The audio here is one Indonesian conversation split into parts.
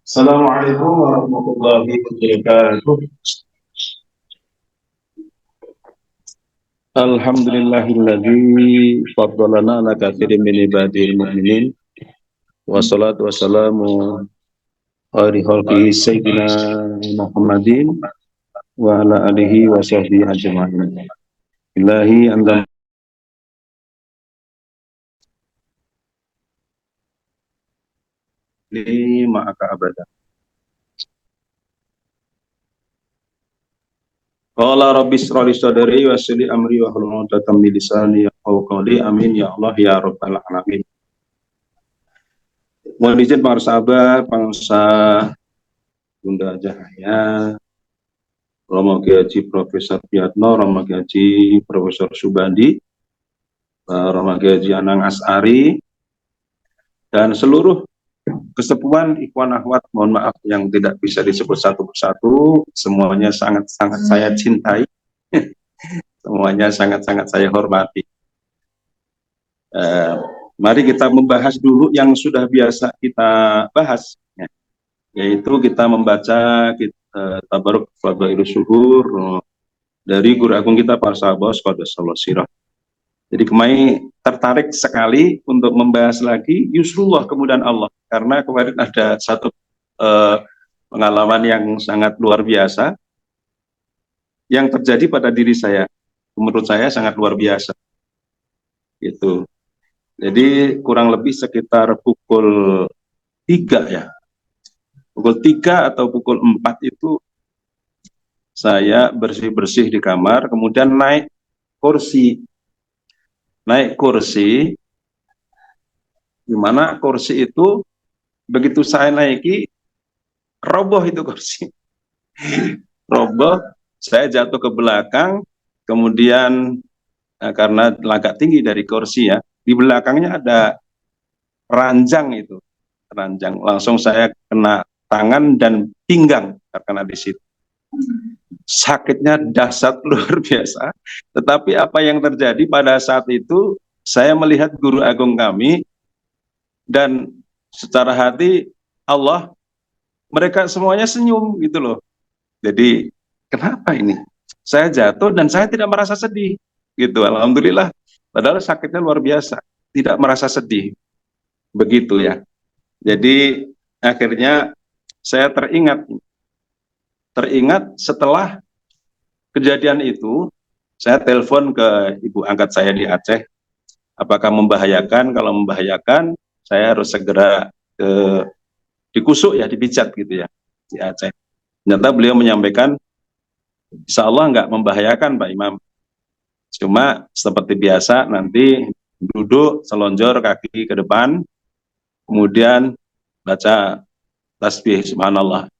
Assalamualaikum warahmatullahi wabarakatuh. Alhamdulillahilladzi faddalana ala katsirin min ibadil mu'minin wassalatu wassalamu khairi khalqihi sayyidina Muhammadin wa ala alihi wa sahbihi ajma'in. Ilahi anta li ma'aka abada. Qala rabbi ishrah li sadri wa yassir li amri wa hlul 'uqdatam min lisani yafqahu qawli. Amin ya Allah ya rabbal alamin. Mohon izin para sahabat, bangsa Bunda Cahaya, Romo Kiai Haji Profesor Piatno, Romo Kiai Haji Profesor Subandi, Romo Kiai Haji Anang As'ari, dan seluruh kesepuhan ikhwan akhwat, mohon maaf yang tidak bisa disebut satu persatu, semuanya sangat-sangat saya cintai, semuanya sangat-sangat saya hormati. Mari kita membahas dulu yang sudah biasa kita bahas, yaitu kita membaca Tabaruk Fadhailus Syuhur dari guru agung kita Pak Sabos Qadassallahu Sirah. Jadi kemarin tertarik sekali untuk membahas lagi Yusrullah, kemudahan Allah, karena kemarin ada satu pengalaman yang sangat luar biasa yang terjadi pada diri saya, menurut saya sangat luar biasa gitu. Jadi kurang lebih sekitar pukul 3 ya, pukul 3 atau pukul 4 itu saya bersih-bersih di kamar, kemudian naik kursi, di mana kursi itu begitu saya naiki, roboh itu kursi, roboh, saya jatuh ke belakang, kemudian karena agak tinggi dari kursi ya, di belakangnya ada ranjang itu, ranjang, langsung saya kena tangan dan pinggang terkena di situ. Sakitnya dahsyat luar biasa. Tetapi apa yang terjadi pada saat itu, saya melihat guru agung kami dan secara hati Allah, mereka semuanya senyum gitu loh. Jadi kenapa ini? Saya jatuh dan saya tidak merasa sedih gitu. Alhamdulillah. Padahal sakitnya luar biasa, tidak merasa sedih. Begitu ya. Jadi akhirnya saya teringat setelah kejadian itu, saya telepon ke ibu angkat saya di Aceh, apakah membahayakan? Kalau membahayakan, saya harus segera dikusuk ya, dipijat gitu ya, di Aceh. Ternyata beliau menyampaikan, insya Allah nggak membahayakan Pak Imam. Cuma seperti biasa nanti duduk, selonjor kaki ke depan, kemudian baca tasbih subhanallah.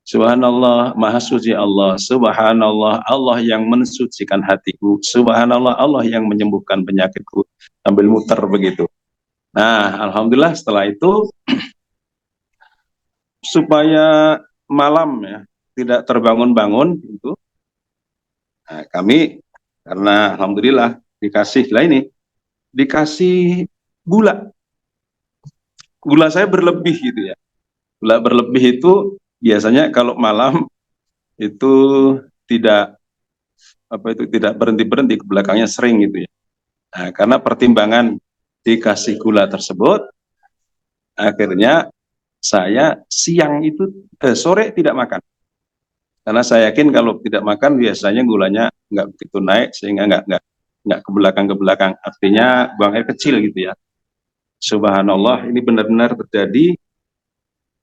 Subhanallah, maha suci Allah. Subhanallah, Allah yang mensucikan hatiku. Subhanallah, Allah yang menyembuhkan penyakitku. Sambil muter begitu. Nah, alhamdulillah setelah itu, supaya malam ya tidak terbangun-bangun itu, nah, kami karena alhamdulillah dikasih gula. Gula saya berlebih gitu ya. Gula berlebih itu biasanya kalau malam itu tidak tidak berhenti ke belakangnya sering gitu ya. Nah, karena pertimbangan dikasih gula tersebut, akhirnya saya sore tidak makan. Karena saya yakin kalau tidak makan biasanya gulanya nggak begitu naik sehingga nggak ke belakang. Artinya buang air kecil gitu ya. Subhanallah, ini benar-benar terjadi.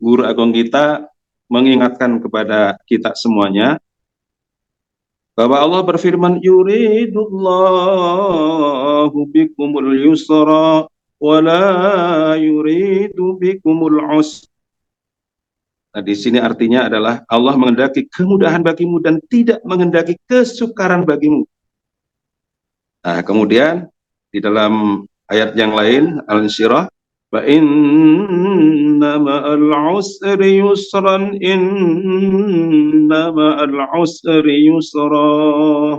Guru agung kita mengingatkan kepada kita semuanya bahwa Allah berfirman, yuridullahu bikumul yusra wa la yuridu bikumul usra. Nah, di sini artinya adalah Allah menghendaki kemudahan bagimu dan tidak menghendaki kesukaran bagimu. Nah, kemudian di dalam ayat yang lain, Al-Insyirah, wa inna ma'al usri yusran, inna ma'al usri yusra.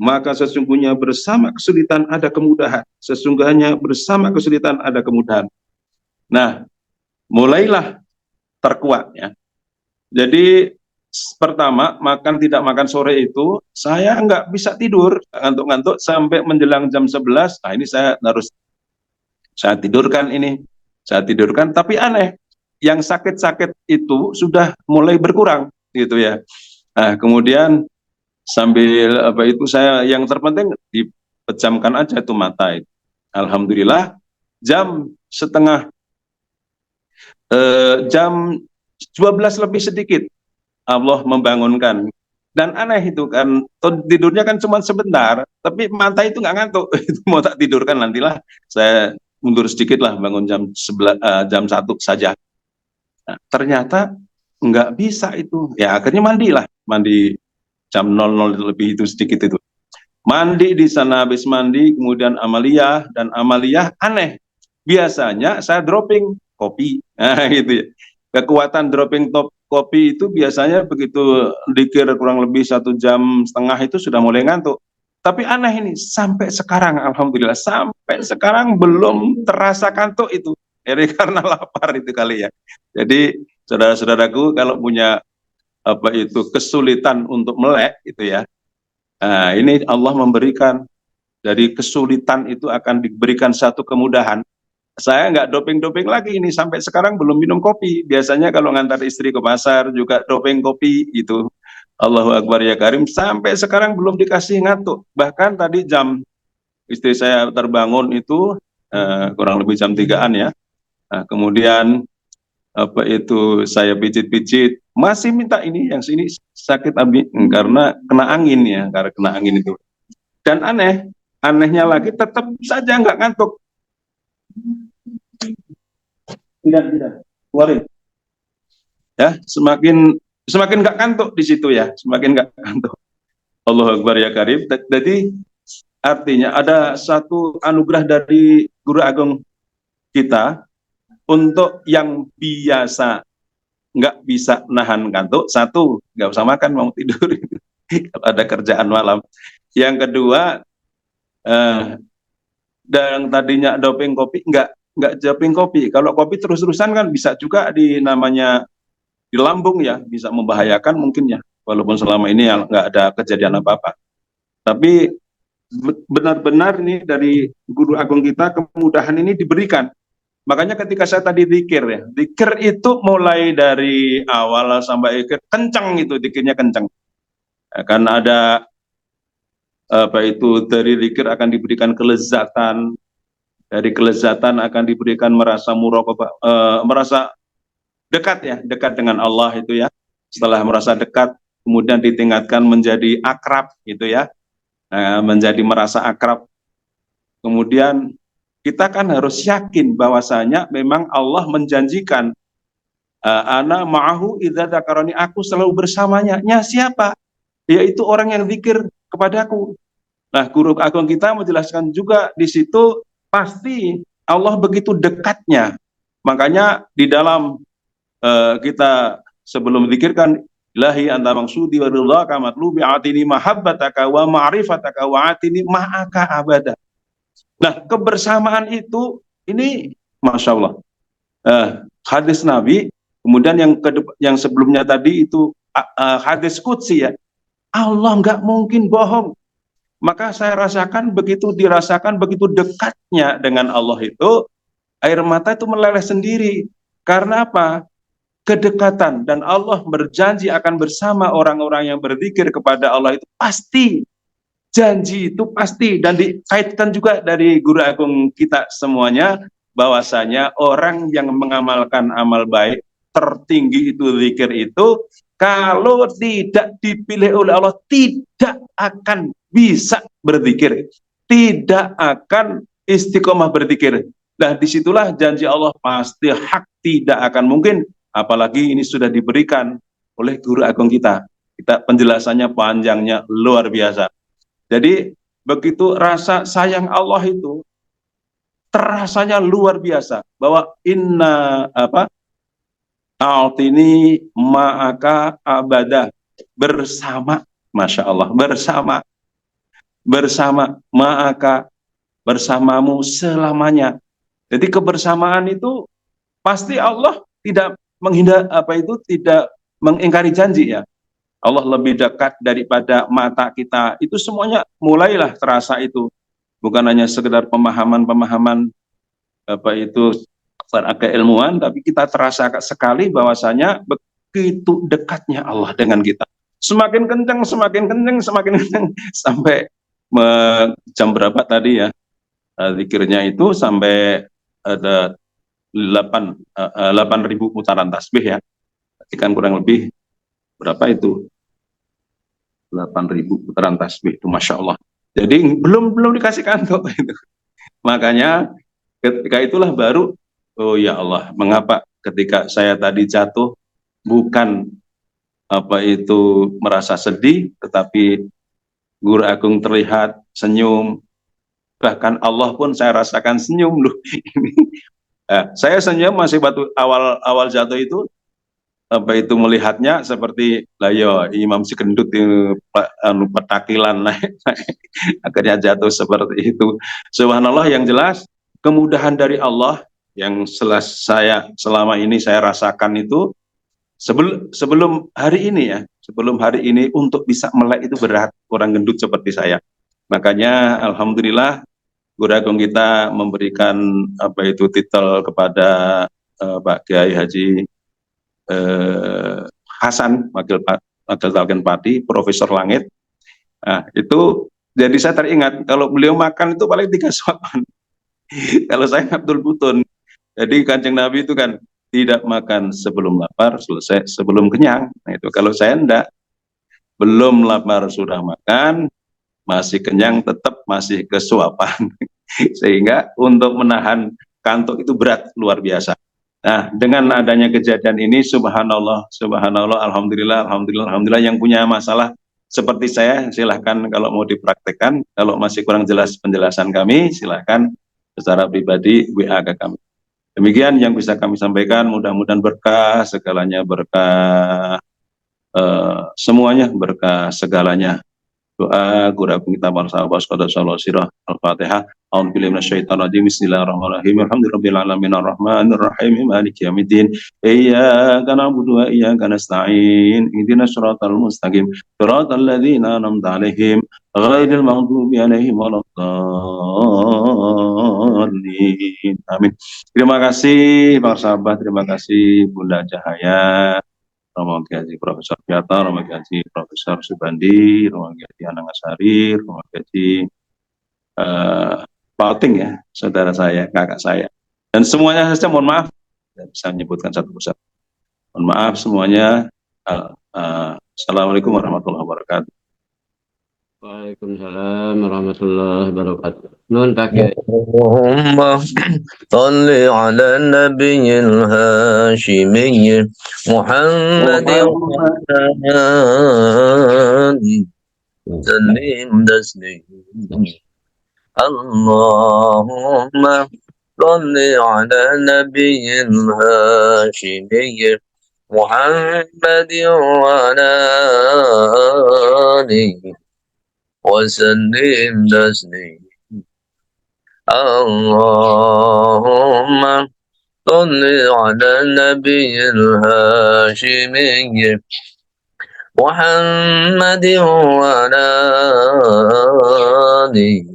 Maka sesungguhnya bersama kesulitan ada kemudahan. Sesungguhnya bersama kesulitan ada kemudahan. Nah, mulailah terkuat ya. Jadi pertama makan tidak makan sore itu saya nggak bisa tidur, ngantuk-ngantuk sampai menjelang jam 11. Nah ini saya harus saya tidurkan ini, saya tidurkan. Tapi aneh, yang sakit-sakit itu sudah mulai berkurang gitu ya. Nah kemudian sambil apa itu saya yang terpenting dipejamkan aja itu mata itu. Alhamdulillah jam setengah jam 12 lebih sedikit Allah membangunkan. Dan aneh itu kan, tidurnya kan cuma sebentar, tapi mata itu nggak ngantuk. Itu mau tak tidurkan nantilah, saya mundur sedikit lah, bangun jam 11, jam 1 saja. Nah, ternyata nggak bisa itu. Ya akhirnya mandilah, mandi jam 00 lebih itu sedikit itu. Mandi di sana, habis mandi, kemudian amaliyah, dan amaliyah aneh. Biasanya saya dropping kopi, nah gitu ya. Kekuatan dropping top kopi itu biasanya begitu dikir kurang lebih 1,5 jam itu sudah mulai ngantuk. Tapi aneh ini, sampai sekarang, alhamdulillah, sampai sekarang belum terasa kantuk itu. Jadi karena lapar itu kali ya. Jadi saudara-saudaraku kalau punya apa itu kesulitan untuk melek itu ya, nah, ini Allah memberikan dari kesulitan itu akan diberikan satu kemudahan. Saya nggak doping-doping lagi ini sampai sekarang belum minum kopi. Biasanya kalau ngantar istri ke pasar juga doping kopi itu. Allahu Akbar ya Karim. Sampai sekarang belum dikasih ngantuk. Bahkan tadi jam istri saya terbangun itu kurang lebih jam 3-an ya. Nah, kemudian apa itu saya pijit-pijit masih minta ini yang sini sakit abi karena kena angin ya, karena kena angin itu. Dan anehnya lagi tetap saja nggak ngantuk. Tidak, keluarin. Ya, semakin semakin nggak ngantuk di situ ya, semakin nggak ngantuk. Allahu Akbar ya Karim. Jadi artinya ada satu anugerah dari Guru Agung kita untuk yang biasa nggak bisa nahan ngantuk. Satu, nggak usah makan, mau tidur. Kalau ada kerjaan malam. Yang kedua, dan tadinya doping kopi nggak doping kopi. Kalau kopi terus-terusan kan bisa juga di namanya di lambung ya, bisa membahayakan mungkin ya. Walaupun selama ini ya nggak ada kejadian apa-apa. Tapi benar-benar ini dari Guru Agung kita kemudahan ini diberikan. Makanya ketika saya tadi zikir ya, zikir itu mulai dari awal sampai akhir kencang itu, zikirnya kencang. Karena ada apa itu dari zikir akan diberikan kelezatan, dari kelezatan akan diberikan merasa muraqabah, merasa dekat ya, dekat dengan Allah itu ya. Setelah merasa dekat, kemudian ditingkatkan menjadi akrab gitu ya, menjadi merasa akrab. Kemudian kita kan harus yakin bahwasanya memang Allah menjanjikan ana ma'ahu idza dzakarani, aku selalu bersamanya. Nya siapa? Yaitu orang yang zikir kepadaku. Nah, Guru Agung kita menjelaskan juga di situ pasti Allah begitu dekatnya. Makanya di dalam kita sebelum zikirkan ilahi anta maksudi wa ridhaka matlubi atini mahabbataka wa ma'rifataka wa atini ma'aka abada. Nah, kebersamaan itu ini Masya Allah. Hadis Nabi, kemudian yang sebelumnya tadi itu hadis Qudsi ya. Allah nggak mungkin bohong. Maka saya rasakan begitu dirasakan begitu dekatnya dengan Allah itu, air mata itu meleleh sendiri. Karena apa? Kedekatan, dan Allah berjanji akan bersama orang-orang yang berzikir kepada Allah itu pasti. Janji itu pasti, dan dikaitkan juga dari Guru Agung kita semuanya bahwasanya orang yang mengamalkan amal baik tertinggi itu zikir itu, kalau tidak dipilih oleh Allah tidak akan bisa berzikir, tidak akan istiqomah berzikir. Nah disitulah janji Allah pasti hak, tidak akan mungkin, apalagi ini sudah diberikan oleh Guru Agung kita. Kita penjelasannya panjangnya luar biasa. Jadi begitu rasa sayang Allah itu terasanya luar biasa, bahwa inna apa altini ma'aka abada, bersama, Masya Allah, bersama ma'aka, bersamamu selamanya. Jadi kebersamaan itu pasti Allah tidak tidak mengingkari janji ya. Allah lebih dekat daripada mata kita. Itu semuanya mulailah terasa itu. Bukan hanya sekedar pemahaman-pemahaman secara keilmuan, tapi kita terasa sekali bahwasanya begitu dekatnya Allah dengan kita. Semakin kencang, semakin kencang, semakin kencang sampai jam berapa tadi ya? Zikirnya itu sampai ada 8.000 putaran tasbih ya. Berarti kan kurang lebih berapa itu? 8.000 putaran tasbih itu, masya Allah. Jadi belum dikasih kantuk itu. Makanya ketika itulah baru, oh ya Allah, mengapa ketika saya tadi jatuh bukan merasa sedih, tetapi Guru Agung terlihat senyum, bahkan Allah pun saya rasakan senyum loh. Saya senyum masih awal jatuh itu melihatnya seperti layo Imam si gendut itu petakilan naik, akhirnya jatuh seperti itu. Subhanallah, yang jelas kemudahan dari Allah yang selama ini saya rasakan itu sebelum hari ini untuk bisa melek itu berat orang gendut seperti saya. Makanya alhamdulillah Guru Agung kita memberikan titel kepada Pak Kiai Haji Hasan, Wakil Talken Pati, Profesor Langit. Nah, itu jadi saya teringat kalau beliau makan itu paling 3 suapan. Kalau saya Abdul Butun. Jadi Kanjeng Nabi itu kan tidak makan sebelum lapar, selesai sebelum kenyang. Nah, itu kalau saya enggak, belum lapar sudah makan, masih kenyang tetap masih kesuapan. Sehingga untuk menahan kantuk itu berat luar biasa. Nah, dengan adanya kejadian ini, subhanallah, alhamdulillah, yang punya masalah seperti saya, silahkan kalau mau dipraktekkan, kalau masih kurang jelas penjelasan kami, silahkan secara pribadi WA ke kami. Demikian yang bisa kami sampaikan, mudah-mudahan berkah, segalanya berkah, semuanya berkah, segalanya. Doa Guru Agung kita bersama Sallallahu Sirah Al-Fatihah. A'udzubillahi minasyaitonir rajim. Bismillahirrahmanirrahim. Alhamdulillahirabbil alamin arrahmanir rahim maliki yaumiddin. Iyyaka na'budu wa iyyaka nasta'in. Ihdinas siratal mustaqim. Siratal ladzina an'amta 'alaihim ghairil maghdubi 'alaihim waladdallin. Amin. Terima kasih Pak Sahabat, terima kasih Bunda Cahaya, Romo Haji Profesor Piata, Romo Haji Profesor Subandi, Romo Haji Anang Asari, Romo Haji Pauting ya, saudara saya, kakak saya. Dan semuanya saja mohon maaf, tidak bisa menyebutkan satu persatu. Mohon maaf semuanya. Assalamualaikum warahmatullahi wabarakatuh. Waalaikumsalam warahmatullahi wabarakatuh. Nun pakai. Allahumma salli ala nabiyil hashimiyyi Muhammadin wa alihi sallim taslim. Allahumma salli ala nabiyil hashimiyyi Muhammadin wa alihi وسلم تسليما اللهم صل على النبي الهاشمي محمد وعلى آله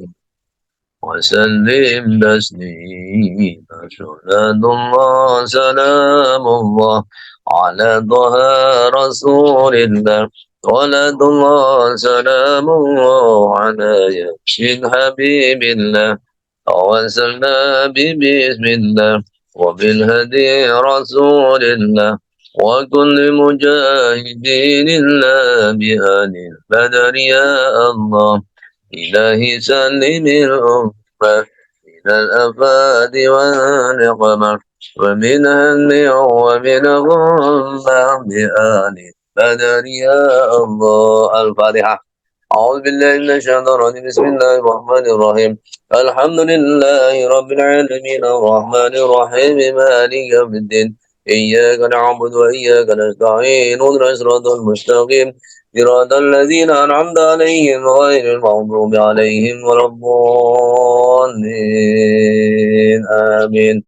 وسلم تسليما صلاة الله سلام الله على طه رسول الله صلاة الله سلام الله على ياسين حبيب الله توسلنا بسم الله وبالهدي رسول الله وكل مجاهدين الله بآل البدر يا الله إلهي سلم الأمة من الأفات والنقمة ومن هم ومن غمة بآل بدر يا الله. الفاتحة. أعوذ بالله من الشيطان الرجيم. بسم الله الرحمن الرحيم. الحمد لله رب العالمين الرحمن الرحيم مالك يوم الدين إياك نعبد وإياك نستعين اهدنا الصراط المستقيم صراط الذين أنعمت عليهم غير المغضوب عليهم ولا الضالين آمين.